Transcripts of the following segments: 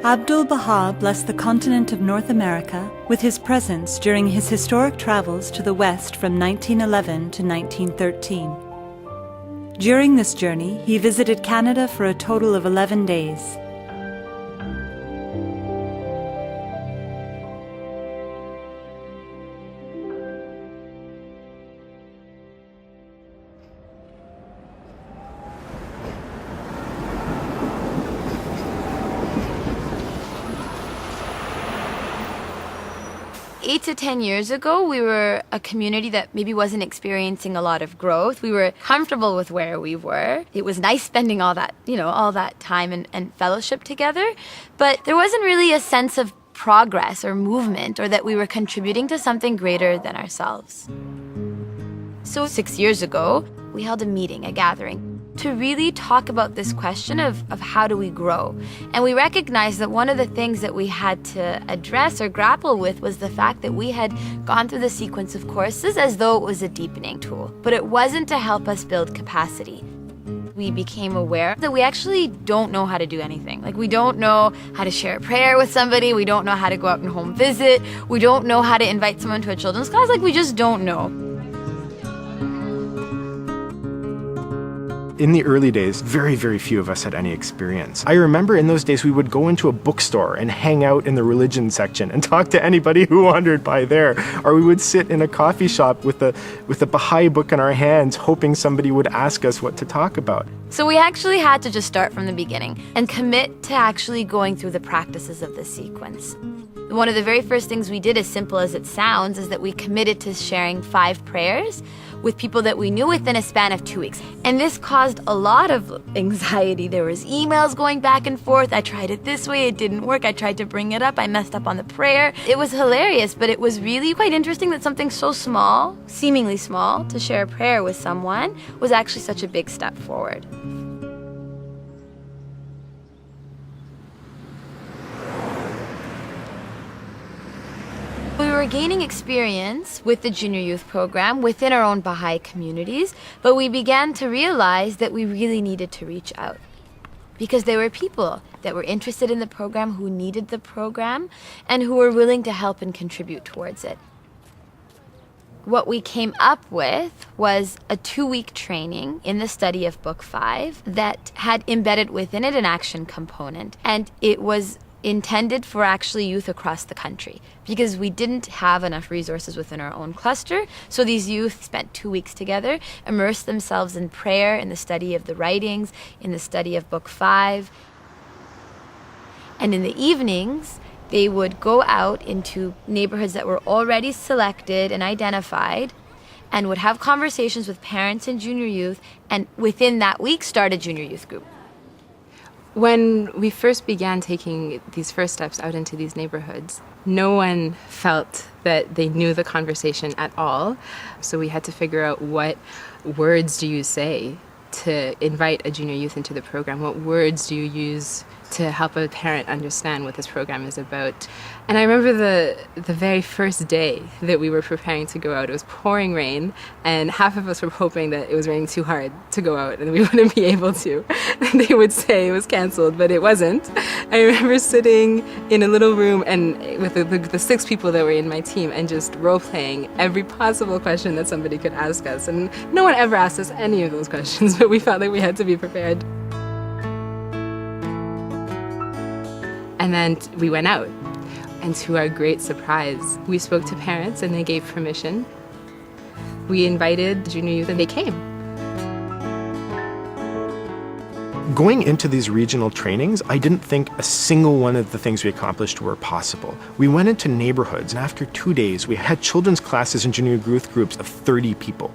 Abdul-Baha blessed the continent of North America with his presence during his historic travels to the West from 1911 to 1913. During this journey, he visited Canada for a total of 11 days. Eight to 10 years ago, we were a community that maybe wasn't experiencing a lot of growth. We were comfortable with where we were. It was nice spending all that time and fellowship together. But there wasn't really a sense of progress or movement, or that we were contributing to something greater than ourselves. So 6 years ago, we held a meeting, a gathering, to really talk about this question of how do we grow. And we recognized that one of the things that we had to address or grapple with was the fact that we had gone through the sequence of courses as though it was a deepening tool, but it wasn't to help us build capacity. We became aware that we actually don't know how to do anything. Like, we don't know how to share a prayer with somebody, we don't know how to go out and home visit, we don't know how to invite someone to a children's class, like we just don't know. In the early days, very, very few of us had any experience. I remember in those days we would go into a bookstore and hang out in the religion section and talk to anybody who wandered by there. Or we would sit in a coffee shop with a Baha'i book in our hands, hoping somebody would ask us what to talk about. So we actually had to just start from the beginning and commit to actually going through the practices of the sequence. One of the very first things we did, as simple as it sounds, is that we committed to sharing 5 prayers with people that we knew within a span of 2 weeks. And this caused a lot of anxiety. There was emails going back and forth. I tried it this way, it didn't work. I tried to bring it up, I messed up on the prayer. It was hilarious, but it was really quite interesting that something so small, seemingly small, to share a prayer with someone was actually such a big step forward. We were gaining experience with the junior youth program within our own Baha'i communities, but we began to realize that we really needed to reach out, because there were people that were interested in the program, who needed the program, and who were willing to help and contribute towards it. What we came up with was a 2-week training in the study of Book 5 that had embedded within it an action component, and it was intended for actually youth across the country, because we didn't have enough resources within our own cluster. So these youth spent 2 weeks together, immersed themselves in prayer, in the study of the writings, in the study of Book 5. And in the evenings, they would go out into neighborhoods that were already selected and identified, and would have conversations with parents and junior youth, and within that week start a junior youth group. When we first began taking these first steps out into these neighborhoods, no one felt that they knew the conversation at all. So we had to figure out, what words do you say to invite a junior youth into the program? What words do you use to help a parent understand what this program is about? And I remember the very first day that we were preparing to go out, it was pouring rain, and half of us were hoping that it was raining too hard to go out and we wouldn't be able to. They would say it was canceled, but it wasn't. I remember sitting in a little room and with the 6 people that were in my team, and just role-playing every possible question that somebody could ask us. And no one ever asked us any of those questions, but we felt like we had to be prepared. And then we went out, and to our great surprise, we spoke to parents and they gave permission. We invited junior youth and they came. Going into these regional trainings, I didn't think a single one of the things we accomplished were possible. We went into neighborhoods, and after 2 days, we had children's classes and junior youth groups of 30 people.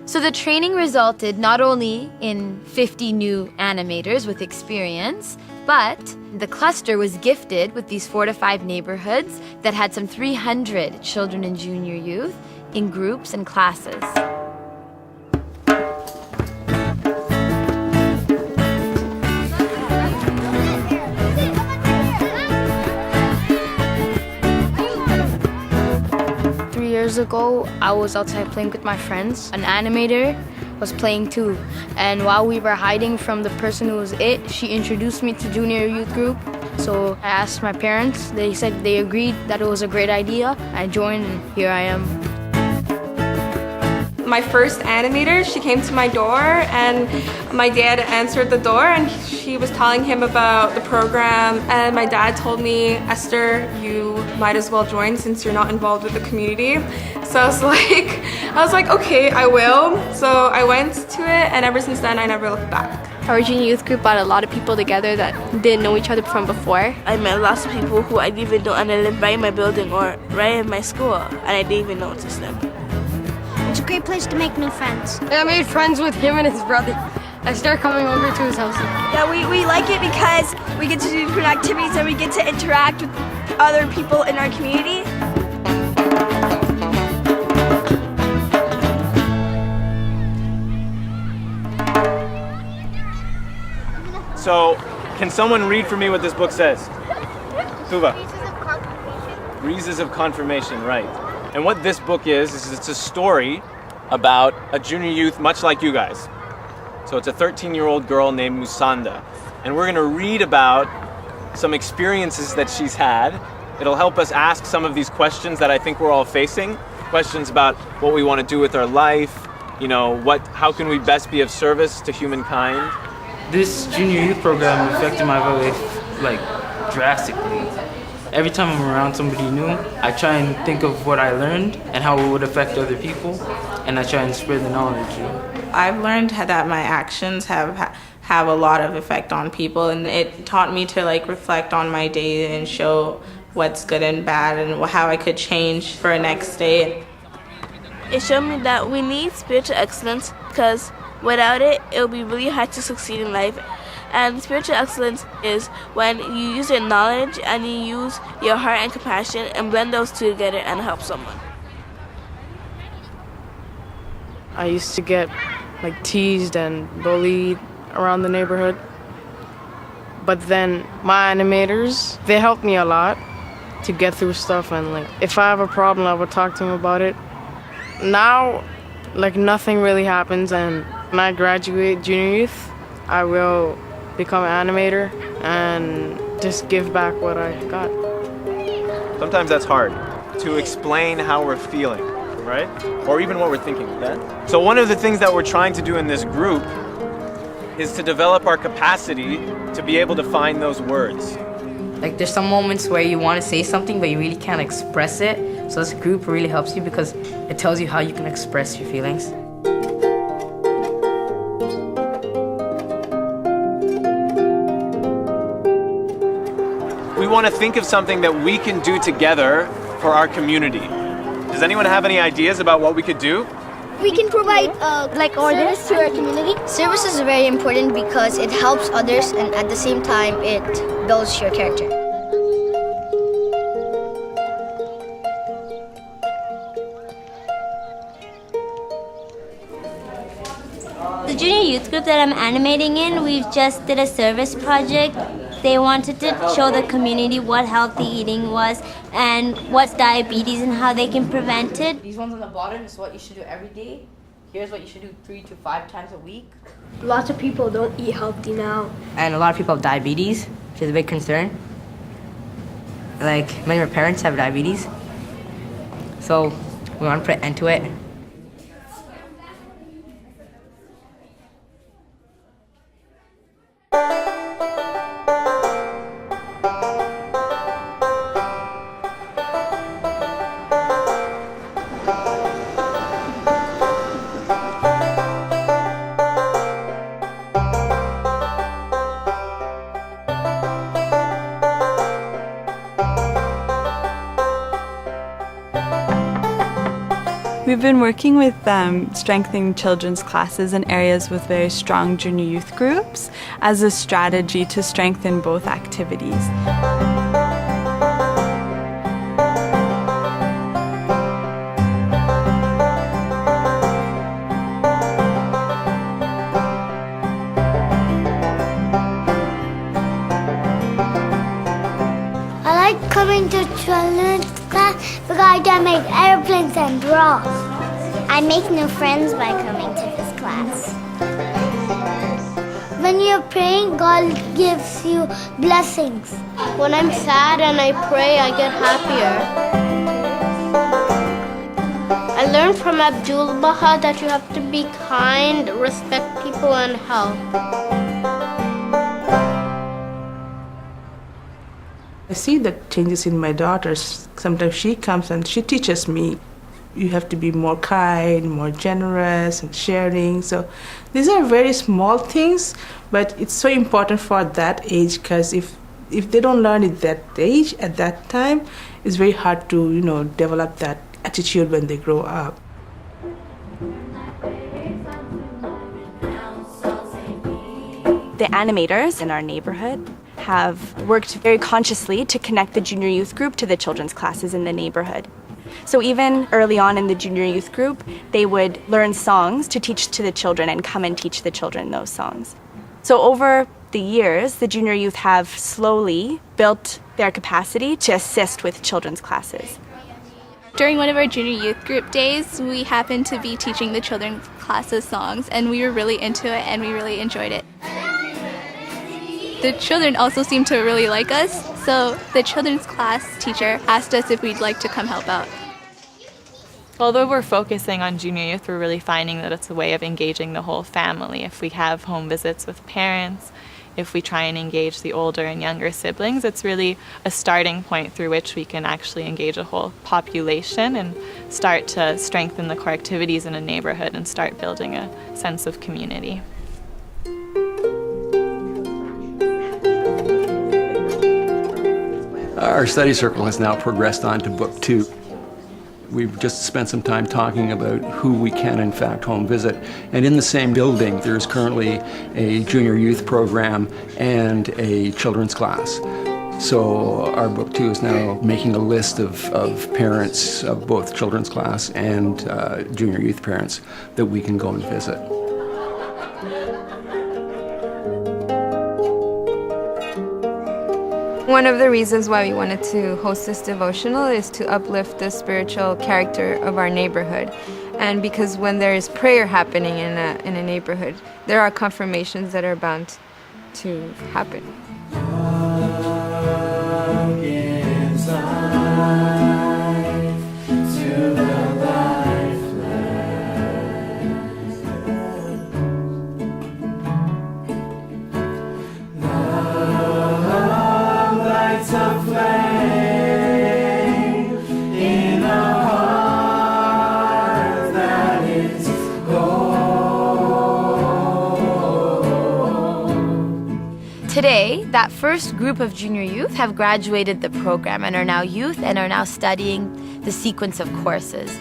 So the training resulted not only in 50 new animators with experience, but the cluster was gifted with these 4 to 5 neighborhoods that had some 300 children and junior youth in groups and classes. Years ago, I was outside playing with my friends. An animator was playing too, and while we were hiding from the person who was it, she introduced me to junior youth group, So I asked my parents. They said they agreed that it was a great idea. I joined and here I am. My first animator, she came to my door and my dad answered the door and she was telling him about the program, and my dad told me, Esther, you might as well join since you're not involved with the community. So I was like, okay, I will. So I went to it and ever since then I never looked back. Our junior youth group brought a lot of people together that didn't know each other from before. I met lots of people who I didn't even know, and they lived right in my building or right in my school, and I didn't even notice them. It's a great place to make new friends. I made friends with him and his brother. I started coming over to his house. Yeah, we like it because we get to do different activities and we get to interact with other people in our community. So, can someone read for me what this book says? Tuva. Breezes of Confirmation, right. And what this book is it's a story about a junior youth much like you guys. So it's a 13-year-old girl named Musanda. And we're gonna read about some experiences that she's had. It'll help us ask some of these questions that I think we're all facing. Questions about what we wanna do with our life, how can we best be of service to humankind? This junior youth program affected my life, drastically. Every time I'm around somebody new, I try and think of what I learned and how it would affect other people, and I try and spread the knowledge. I've learned that my actions have a lot of effect on people, and it taught me to reflect on my day and show what's good and bad and how I could change for next day. It showed me that we need spiritual excellence because without it, it will be really hard to succeed in life. And spiritual excellence is when you use your knowledge and you use your heart and compassion and blend those two together and help someone. I used to get teased and bullied around the neighborhood. But then my animators, they helped me a lot to get through stuff, and if I have a problem, I would talk to them about it. Now, nothing really happens, and when I graduate junior youth, I will become an animator and just give back what I got. Sometimes that's hard to explain how we're feeling, right? Or even what we're thinking, okay? So one of the things that we're trying to do in this group is to develop our capacity to be able to find those words. There's some moments where you want to say something, but you really can't express it. So this group really helps you because it tells you how you can express your feelings. We want to think of something that we can do together for our community. Does anyone have any ideas about what we could do? We can provide service to our community. Service is very important because it helps others and at the same time it builds your character. The junior youth group that I'm animating in, we've just did a service project. They wanted to show the community what healthy eating was and what's diabetes and how they can prevent it. These ones on the bottom is what you should do every day. Here's what you should do 3 to 5 times a week. Lots of people don't eat healthy now. And a lot of people have diabetes, which is a big concern. Many of our parents have diabetes. So we want to put an end to it. We've been working with strengthening children's classes in areas with very strong junior youth groups as a strategy to strengthen both activities. I like coming to children's class because I can make airplanes and draw. I make new friends by coming to this class. when you're praying, God gives you blessings. When I'm sad and I pray, I get happier. I learned from Abdul Baha that you have to be kind, respect people, and help. I see the changes in my daughter. Sometimes she comes and she teaches me you have to be more kind, more generous and sharing. So these are very small things, but it's so important for that age, because if they don't learn it that age, at that time, it's very hard to, develop that attitude when they grow up. The animators in our neighborhood have worked very consciously to connect the junior youth group to the children's classes in the neighborhood. So even early on in the junior youth group, they would learn songs to teach to the children and come and teach the children those songs. So over the years, the junior youth have slowly built their capacity to assist with children's classes. During one of our junior youth group days, we happened to be teaching the children's classes songs, and we were really into it and we really enjoyed it. The children also seemed to really like us, so the children's class teacher asked us if we'd like to come help out. Although we're focusing on junior youth, we're really finding that it's a way of engaging the whole family. If we have home visits with parents, if we try and engage the older and younger siblings, it's really a starting point through which we can actually engage a whole population and start to strengthen the core activities in a neighborhood and start building a sense of community. Our study circle has now progressed on to book 2. We've just spent some time talking about who we can in fact home visit. And in the same building, there's currently a junior youth program and a children's class. So our book 2 is now making a list of parents of both children's class and junior youth parents that we can go and visit. One of the reasons why we wanted to host this devotional is to uplift the spiritual character of our neighborhood. And because when there is prayer happening in a neighborhood, there are confirmations that are bound to happen. Today, that first group of junior youth have graduated the program and are now youth and are now studying the sequence of courses.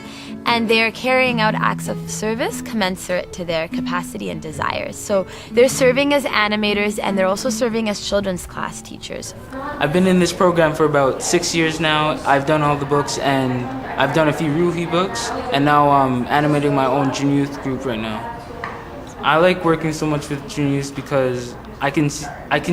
And they're carrying out acts of service commensurate to their capacity and desires. So they're serving as animators and they're also serving as children's class teachers. I've been in this program for about 6 years now. I've done all the books and I've done a few Ruhi books, and now I'm animating my own junior youth group right now. I like working so much with junior youth because I can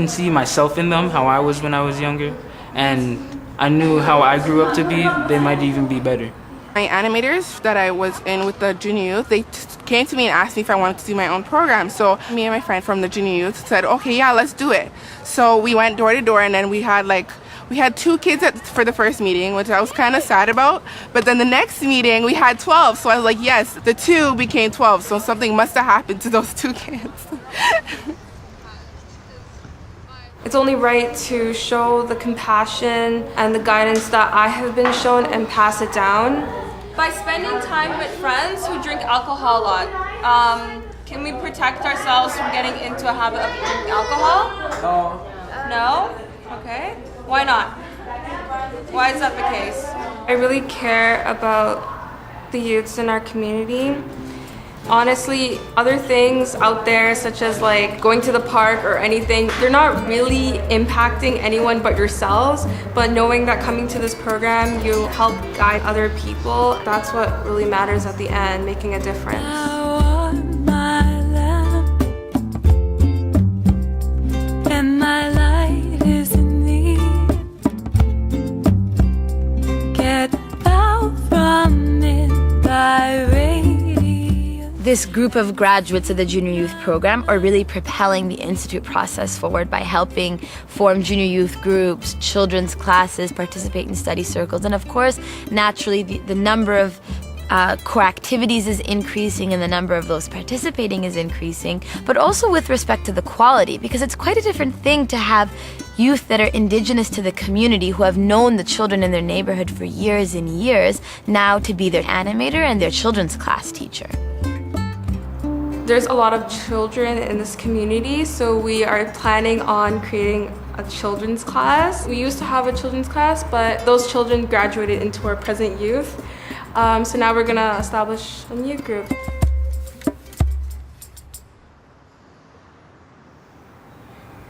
see myself in them, how I was when I was younger, and I knew how I grew up to be. They might even be better. My animators that I was in with the junior youth, they came to me and asked me if I wanted to do my own program. So me and my friend from the junior youth said, okay, yeah, let's do it. So we went door to door, and then we had 2 kids for the first meeting, which I was kind of sad about. But then the next meeting, we had 12. So I was like, yes, the 2 became 12. So something must have happened to those 2 kids. It's only right to show the compassion and the guidance that I have been shown and pass it down. By spending time with friends who drink alcohol a lot, can we protect ourselves from getting into a habit of drinking alcohol? No? Okay. Why not? Why is that the case? I really care about the youths in our community. Honestly, other things out there, such as going to the park or anything, they're not really impacting anyone but yourselves. But knowing that coming to this program, you help guide other people, that's what really matters at the end, making a difference. And my light is in thee. Get out from it thy way. This group of graduates of the Junior Youth Program are really propelling the Institute process forward by helping form junior youth groups, children's classes, participate in study circles, and of course, naturally, the number of core activities is increasing and the number of those participating is increasing, but also with respect to the quality, because it's quite a different thing to have youth that are indigenous to the community who have known the children in their neighborhood for years and years, now to be their animator and their children's class teacher. There's a lot of children in this community, so we are planning on creating a children's class. We used to have a children's class, but those children graduated into our present youth. So now we're gonna establish a new group.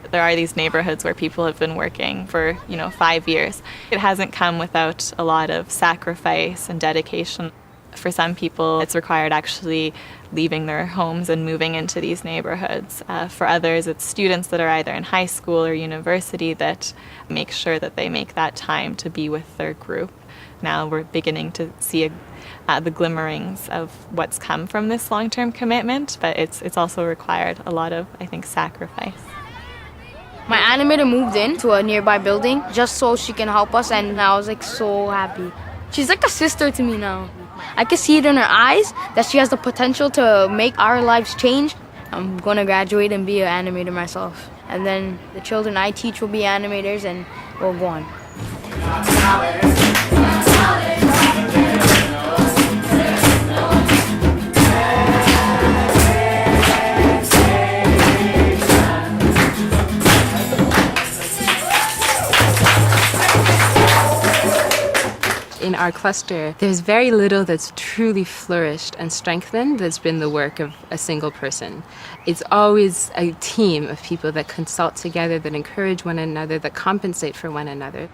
There are these neighborhoods where people have been working for, 5 years. It hasn't come without a lot of sacrifice and dedication. For some people, it's required actually leaving their homes and moving into these neighborhoods. For others, it's students that are either in high school or university that make sure that they make that time to be with their group. Now we're beginning to see the glimmerings of what's come from this long-term commitment, but it's also required a lot of, I think, sacrifice. My animator moved in to a nearby building just so she can help us, and I was so happy. She's like a sister to me now. I can see it in her eyes that she has the potential to make our lives change. I'm going to graduate and be an animator myself. And then the children I teach will be animators and we'll go on. In our cluster, there's very little that's truly flourished and strengthened that's been the work of a single person. It's always a team of people that consult together, that encourage one another, that compensate for one another.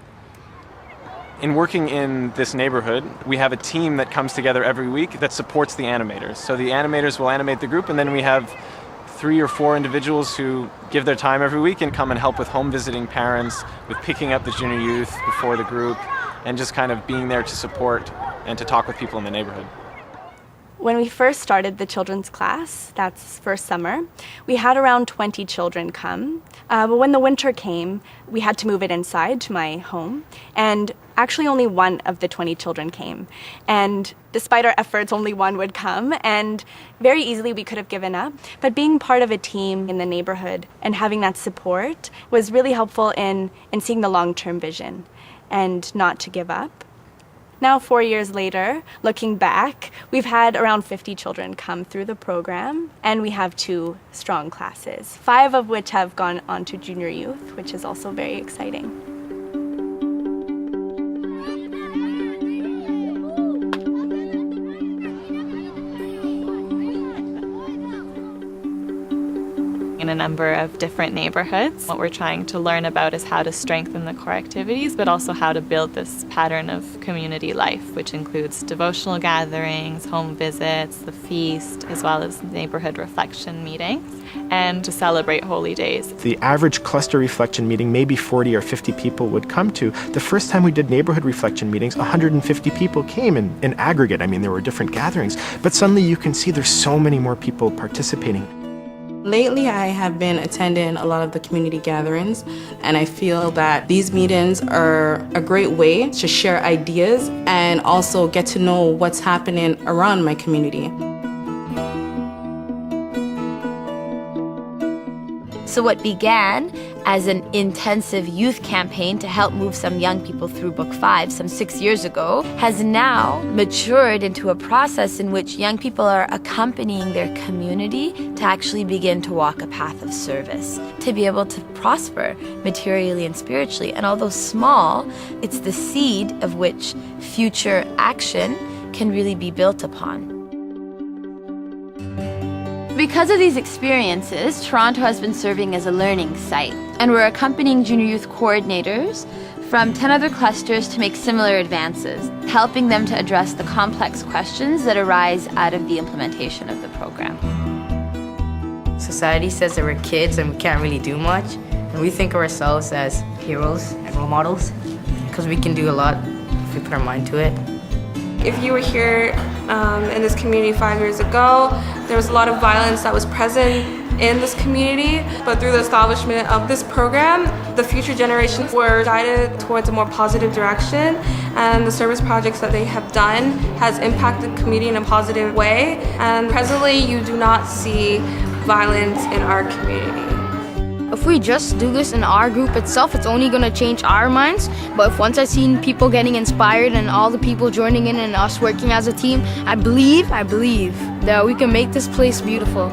In working in this neighborhood, we have a team that comes together every week that supports the animators. So the animators will animate the group, and then we have 3 or 4 individuals who give their time every week and come and help with home visiting parents, with picking up the junior youth before the group, and just kind of being there to support and to talk with people in the neighborhood. When we first started the children's class, that's first summer, we had around 20 children come. But when the winter came, we had to move it inside to my home. And actually only one of the 20 children came. And despite our efforts, only one would come. And very easily we could have given up. But being part of a team in the neighborhood and having that support was really helpful in seeing the long-term vision and not to give up. Now, 4 years later, looking back, we've had around 50 children come through the program, and we have 2 strong classes, 5 of which have gone on to junior youth, which is also very exciting. In a number of different neighborhoods. What we're trying to learn about is how to strengthen the core activities, but also how to build this pattern of community life, which includes devotional gatherings, home visits, the feast, as well as neighborhood reflection meetings, and to celebrate holy days. The average cluster reflection meeting, maybe 40 or 50 people would come to. The first time we did neighborhood reflection meetings, 150 people came in aggregate. I mean, there were different gatherings, but suddenly you can see there's so many more people participating. Lately, I have been attending a lot of the community gatherings, and I feel that these meetings are a great way to share ideas and also get to know what's happening around my community. So what began as an intensive youth campaign to help move some young people through Book 5 some 6 years ago has now matured into a process in which young people are accompanying their community to actually begin to walk a path of service, to be able to prosper materially and spiritually. And although small, it's the seed of which future action can really be built upon. Because of these experiences, Toronto has been serving as a learning site, and we're accompanying junior youth coordinators from 10 other clusters to make similar advances, helping them to address the complex questions that arise out of the implementation of the program. Society says that we're kids and we can't really do much, and we think of ourselves as heroes and role models because we can do a lot if we put our mind to it. If you were here in this community 5 years ago, There was a lot of violence that was present in this community, but through the establishment of this program, the future generations were guided towards a more positive direction, and the service projects that they have done has impacted the community in a positive way, and presently you do not see violence in our community. If we just do this in our group itself, it's only going to change our minds. But if once I've seen people getting inspired and all the people joining in and us working as a team, I believe that we can make this place beautiful.